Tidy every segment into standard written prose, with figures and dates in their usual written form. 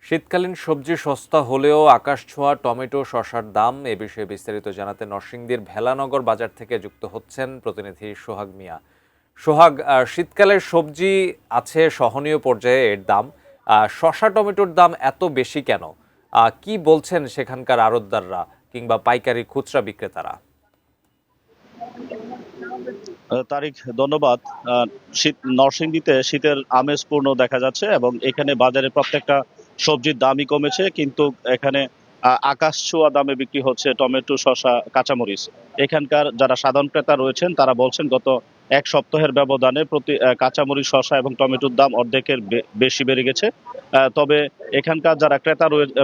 শীতকালীন সবজি সস্তা হলেও আকাশছোঁয়া টমেটো শসার দাম এ বিষয়ে বিস্তারিত জানাতে নরসিংদীর ভেলানগর বাজার থেকে যুক্ত হচ্ছেন প্রতিনিধি সোহাগ মিয়া। সোহাগ, শীতকালের সবজি আছে সহনীয় পর্যায়ে এর দাম, শসা টমেটোর দাম এত বেশি কেন? কি বলছেন সেখানকার আড়তদাররা কিংবা পাইকারি খুচরা বিক্রেতারা? তারিক, ধন্যবাদ। শীত নরসিংদীতে শীতের আমেজ পূর্ণ দেখা যাচ্ছে এবং এখানে বাজারে প্রত্যেকটা সবজির দামই কমেছে, কিন্তু এখানে আকাশ ছোঁয়া দামে বিক্রি হচ্ছে টমেটো, শসা, কাঁচামরিচ। এখানকার যারা সাধারণ ক্রেতা রয়েছেন তারা বলছেন গত এক সপ্তাহের ব্যবধানে প্রতি কাঁচামরিচ, শসা এবং টমেটোর দাম অর্ধেকের বেশি বেড়ে গেছে। তবে এখানকার যারা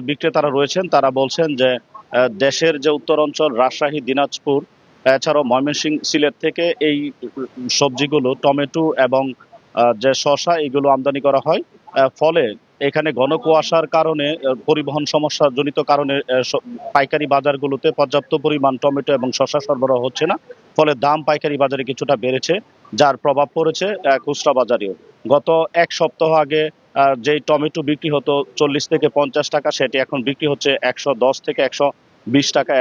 বিক্রেতারা রয়েছেন তারা বলছেন যে দেশের যে উত্তর অঞ্চল রাজশাহী, দিনাজপুর, এছাড়াও ময়মনসিংহ, সিলেট থেকে এই সবজিগুলো টমেটো এবং যে শসা এগুলো আমদানি করা হয়। ফলে এখানে ঘন কুয়াশার কারণে পরিবহন সমস্যা জনিত কারণে পাইকারি বাজারগুলোতে পর্যাপ্ত পরিমাণ টমেটো এবং শসা সরবরাহ হচ্ছে না। ফলে দাম পাইকারি বাজারে কিছুটা বেড়েছে, যার প্রভাব পড়েছে খুচরা বাজারেও। গত এক সপ্তাহ আগে যেই টমেটো বিক্রি হতো 40 থেকে 50 টাকা, সেটি এখন বিক্রি হচ্ছে 110 থেকে 120 টাকা।